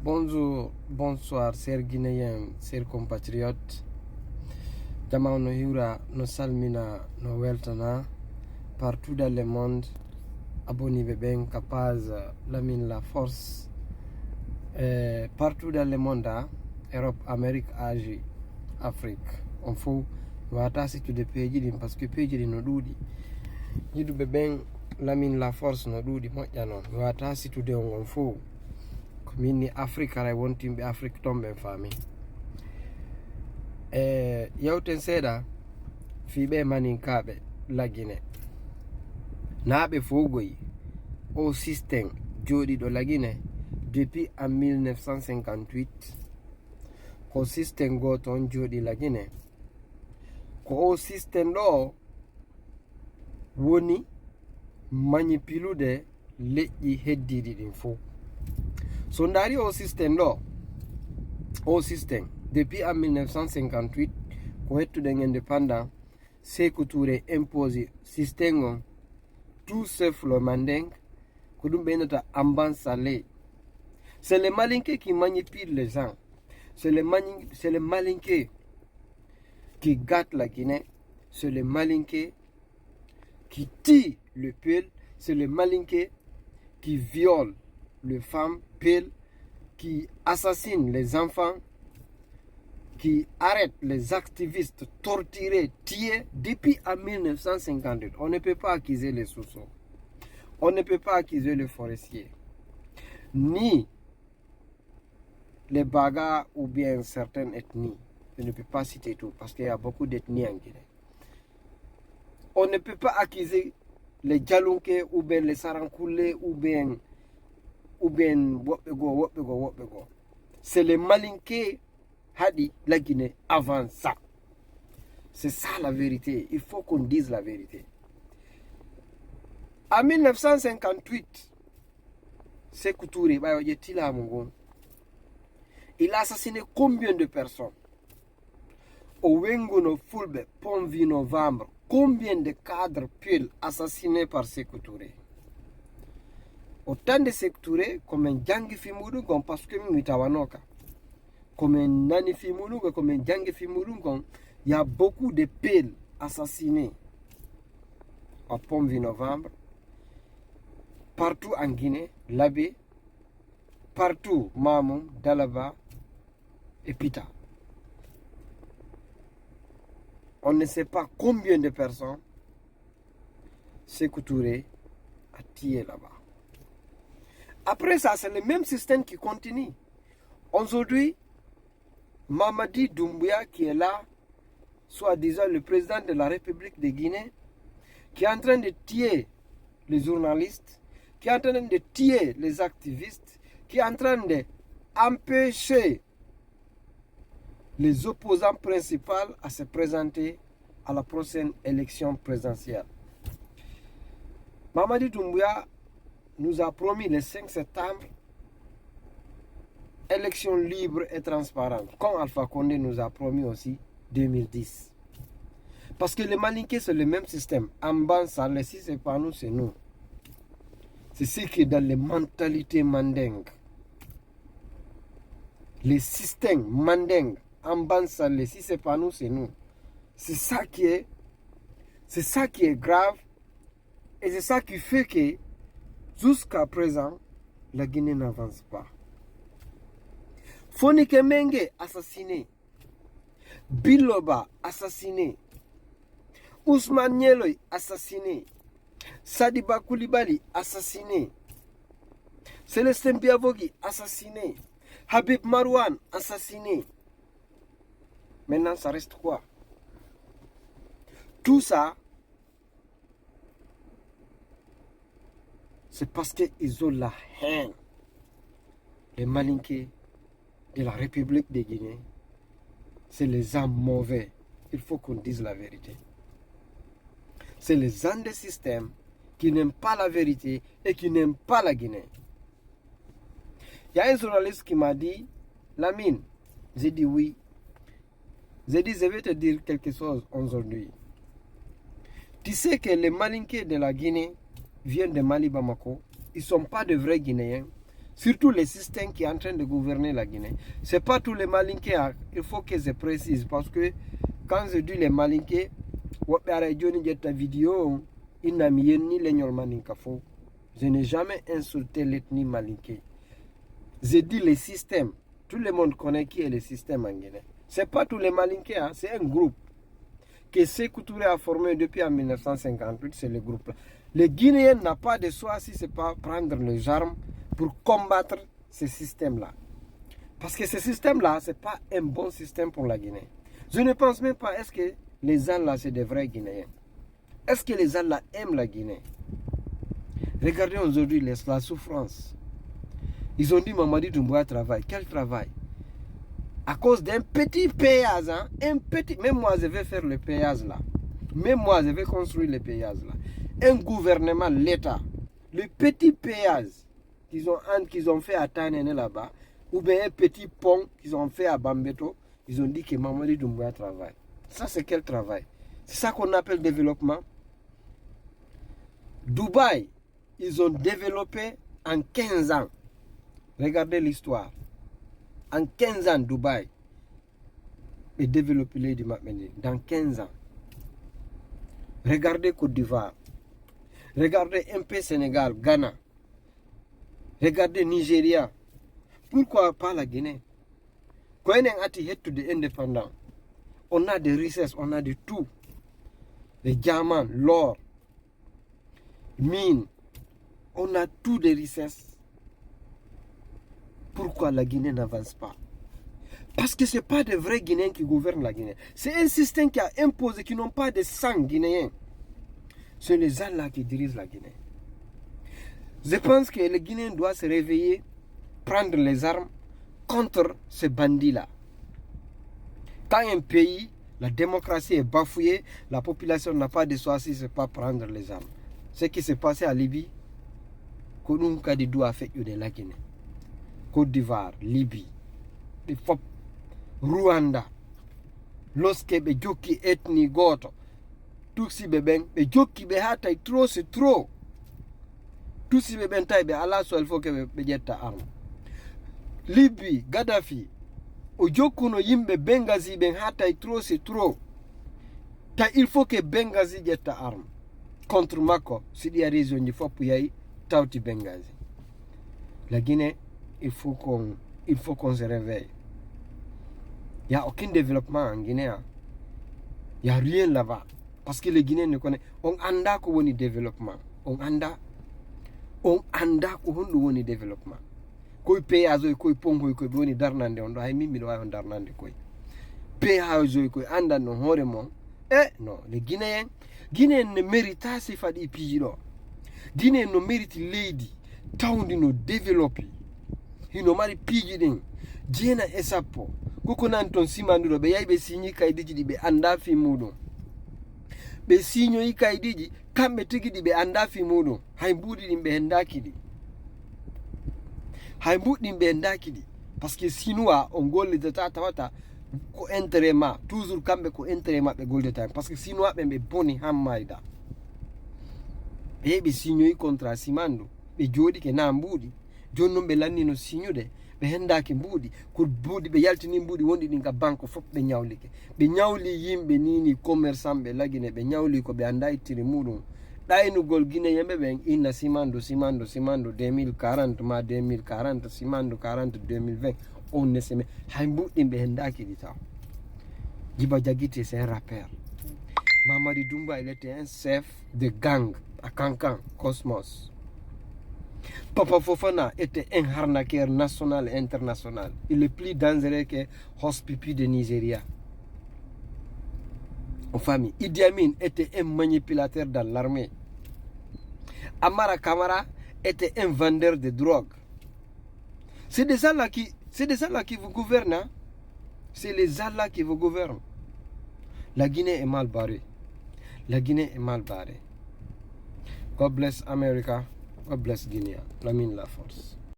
Bonjour, bonsoir, chers Guinéens, chers compatriotes. Jama no hiwra, no salmina, no weltana partout dans le monde. Abonnez-vous bien, capaz Lamine La Force. Partout dans le monde, Europe, Amérique, Asie, Afrique. On faut wata situde peji parce que peji ɗi no ɗuuɗi. Yiɗuɓe ɓen Lamine La Force no ɗuuɗi moƴƴa noon. Wata situde on fof. Minni Afrique ara wontimɓe Afrique ton ɓen faami yewten seeɗa fiiɓe maninkaɓe lagine naaɓe fogoyi o systéme jooɗiɗo lagine depuis en 1958 ko systéme goto on jooɗi lagine ko o systéme ɗo woni manipilude leƴƴi heddiɗi ɗin fof. So ndari o système ɗo o système depuis en 1958 ko hettuɗen indépendant Sékou Touré imposé système on tout sauf le manding ko ɗum ɓe innata Amban Saleh. C'est les malinqués qui manipulent les gens, c'est les malinqués qui gâtent la Guinée, c'est les malinqués qui tuent le peuple, c'est les malinqués qui violent les femmes, qui assassinent les enfants, qui arrêtent les activistes torturés, tués depuis en 1958. On ne peut pas accuser les sous-sols, on ne peut pas accuser les forestiers, ni les Bagas ou bien certaines ethnies. Je ne peux pas citer tout parce qu'il y a beaucoup d'ethnies en Guinée. On ne peut pas accuser les Djalunke ou bien les Sarankoulé ou bien Wopego. C'est les malinqués Hadi la Guinée avant ça. C'est ça la vérité. Il faut qu'on dise la vérité. En 1958, Sékou Touré, il a assassiné combien de personnes? Au Wengono Fulbe, Ponvi Novembre, combien de cadres pils assassinés par Sékou Touré? Autant de Sékou Touré comme un Djangi Fimourougon parce que Mitawanoka, comme un Nani Fimourougon, comme un Djangi Fimourougon, il y a beaucoup de pils assassinés à Pomvi Novembre, partout en Guinée, Labé, partout Mamoum, Dalaba et Pita. On ne sait pas combien de personnes Sékou Touré a tué là-bas. Après ça, c'est le même système qui continue. Aujourd'hui, Mamadi Doumbouya, qui est là, soi-disant le président de la République de Guinée, qui est en train de tuer les journalistes, qui est en train de tuer les activistes, qui est en train d'empêcher les opposants principaux à se présenter à la prochaine élection présidentielle. Mamadi Doumbouya nous a promis le 5 septembre élection libre et transparente, comme Alpha Condé nous a promis aussi 2010. Parce que les Malinqués, c'est le même système. Amban Saleh, si c'est pas nous, c'est nous. C'est ce qui est dans les mentalités mandingues. Les systèmes mandingues, Amban Saleh, si c'est pas nous, c'est nous. C'est ça qui est grave. Et c'est ça qui fait que jusqu'à présent, la Guinée n'avance pas. Fonike Menge, assassiné. Biloba, assassiné. Ousmane Nieloy, assassiné. Sadiba Koulibaly, assassiné. Célestin Biavogi, assassiné. Habib Marouane, assassiné. Maintenant, ça reste quoi? Tout ça, c'est parce qu'ils ont la haine. Les Malinqués de la République de Guinée, c'est les hommes mauvais. Il faut qu'on dise la vérité. C'est les hommes des systèmes qui n'aiment pas la vérité et qui n'aiment pas la Guinée. Il y a un journaliste qui m'a dit, Lamine, j'ai dit oui. J'ai dit, je vais te dire quelque chose aujourd'hui. Tu sais que les Malinqués de la Guinée viennent de Mali Bamako. Ils ne sont pas de vrais Guinéens. surtout les systèmes qui sont en train de gouverner la Guinée. Ce n'est pas tous les Malinqués, il faut que je précise, parce que quand je dis les Malinqués, vidéo, je n'ai jamais insulté l'ethnie Malinké. Je dis les systèmes. Tout le monde connaît qui est le système en Guinée. Ce n'est pas tous les Malinqués, hein, c'est un groupe que Sékou Touré a formé depuis en 1958, c'est le groupe-là. Les Guinéens n'ont pas de choix si ce n'est pas prendre les armes pour combattre ce système-là. Parce que ce système-là, ce n'est pas un bon système pour la Guinée. Je ne pense même pas, est-ce que les gens là, c'est des vrais Guinéens? Est-ce que les gens là aiment la Guinée? Regardez aujourd'hui la souffrance. Ils ont dit Mamadi Doumbouya travaille. Quel travail? À cause d'un petit péage, hein? Un petit. Même moi, je vais faire le péage là. Même moi, je vais construire le péage là. Un gouvernement, l'État. Le petit péage qu'ils ont fait à Tanene là-bas, ou bien un petit pont qu'ils ont fait à Bambeto, ils ont dit que Mamadi Doumbouya travaille. Ça, c'est quel travail? C'est ça qu'on appelle développement. Dubaï, ils ont développé en 15 ans. Regardez l'histoire. En 15 ans, Dubaï est développé dans 15 ans. Regardez Côte d'Ivoire. Regardez un peu Sénégal, Ghana. Regardez Nigeria. Pourquoi pas la Guinée? Quand on est indépendant, on a des richesses, on a de tout. Les diamants, l'or, mines. On a tout des richesses. Pourquoi la Guinée n'avance pas? Parce que ce n'est pas de vrais Guinéens qui gouvernent la Guinée. C'est un système qui a imposé, qui n'ont pas de sang guinéen. C'est les gens là qui dirigent la Guinée. Je pense que les Guinéens doivent se réveiller, prendre les armes contre ces bandits-là. Quand un pays, la démocratie est bafouillée, la population n'a pas de choix si ce n'est pas prendre les armes. Ce qui s'est passé à Libye, la Guinée. Côte d'Ivoire, Libye, Rwanda, lorsque be joki ethnie goto, tuksi beben, be joki be hatay trop c'est trop. Tusi beben tay be ala so il faut que be jetta arme. Libye, Gaddafi, o jokuno yimbe Benghazi ben hatay trop c'est trop. Ta il faut que Benghazi jetta arme. Contre Mako, si il y a raison, il faut que y Tauti Benghazi. La Guinée, il faut qu'on se réveille. Il n'y a aucun développement en Guinée. Il n'y a rien là-bas. Parce que les Guinéens ne connaissent. On anda ko woni développement. On anda ko woni développement. Koy péazo koy pongo koy woni darnande on do hay mimmi do way on darnande koy. Péazo koy anda no hore mon. Non, les Guinéens ne méritent pas ces fadi pijiro. Guinée no mérite lady tawndi no développer. Hino mari piji din jena esapo koko nan ton simanduro be yaybe signi kaydiji di be anda fi mudum be signo yi kaydiji kambe tigidi be anda fi mudum hay mbudi din be ndakidi parce que sinuwa on golle de tawata ko intérêt ma toujours kambe ko intérêt ma be golde time parce que sinuwa be boni hammayda be signo yi contrat simando be jodi ke na mbudi jonnon be lannino signude be hendaki mbudi ko mbudi be yaltini mbudi wondi din ka banque fop be nyawlike be nyawli yimbe nini commerçant be lagine be nyawli ko be anda itiri mudum daynugol Guinée yembe ben inna simando 2040 ma 2040 simando 40 2020 on ne sait hay mbudi be hendaki di taw Djiba Diakité c'est un rappeur. Mamadi Doumbouya il était un chef de gang à Kankan Cosmos. Papa Fofana était un arnaqueur national et international. Il est plus dangereux que Hospipi de Nigeria. En famille, Idi Amin était un manipulateur dans l'armée. Amara Kamara était un vendeur de drogue. C'est des gens là qui vous gouvernent. Hein? C'est les gens là qui vous gouvernent. La Guinée est mal barrée. God bless America. God bless Guinea. Lamine la force.